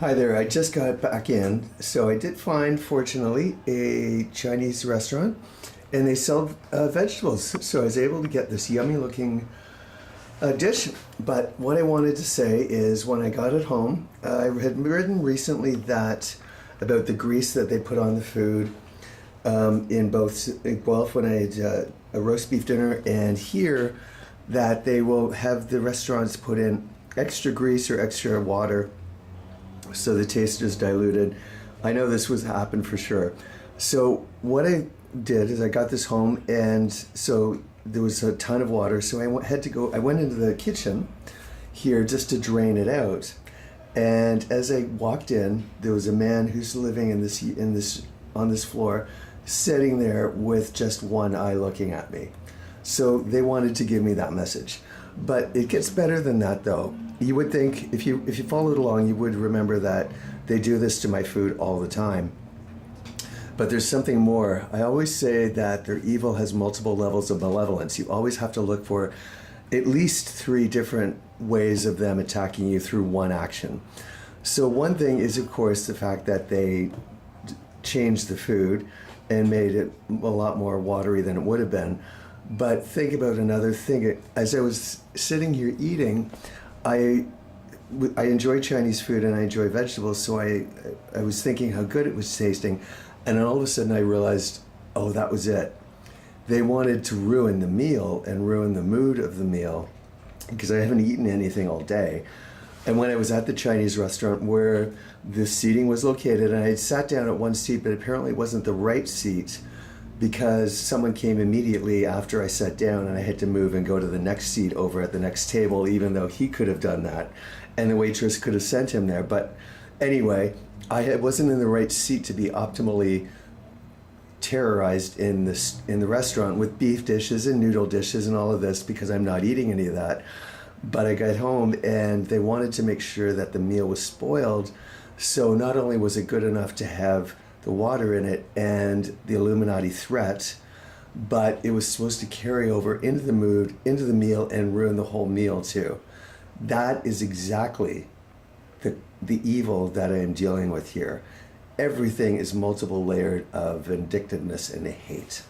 Hi there, I just got back in. So I did find, fortunately, a Chinese restaurant and they sell vegetables. So I was able to get this yummy looking dish. But what I wanted to say is when I got it home, I had written recently that about the grease that they put on the food in both Guelph when I had a roast beef dinner and here that they will have the restaurants put in extra grease or extra water so the taste is diluted. I know this was happened for sure. So what I did is I got this home, and so there was a ton of water. So I went into the kitchen here just to drain it out. And as I walked in, there was a man who's living in this on this floor, sitting there with just one eye looking at me. So they wanted to give me that message. But it gets better than that, though. You would think, if you followed along, you would remember that they do this to my food all the time. But there's something more. I always say that their evil has multiple levels of malevolence. You always have to look for at least 3 different ways of them attacking you through one action. So one thing is, of course, the fact that they changed the food and made it a lot more watery than it would have been. But think about another thing. As I was sitting here eating, I enjoy Chinese food and I enjoy vegetables, so I was thinking how good it was tasting, and then all of a sudden I realized, oh, that was it. They wanted to ruin the meal and ruin the mood of the meal because I haven't eaten anything all day. And when I was at the Chinese restaurant where the seating was located, and I had sat down at one seat, but apparently it wasn't the right seat, because someone came immediately after I sat down and I had to move and go to the next seat over at the next table, even though he could have done that and the waitress could have sent him there. But anyway, I wasn't in the right seat to be optimally terrorized in the restaurant with beef dishes and noodle dishes and all of this, because I'm not eating any of that. But I got home and they wanted to make sure that the meal was spoiled. So not only was it good enough to have the water in it and the Illuminati threat, but it was supposed to carry over into the mood, into the meal, and ruin the whole meal too. That is exactly the evil that I am dealing with here. Everything is multiple layered of vindictiveness and hate.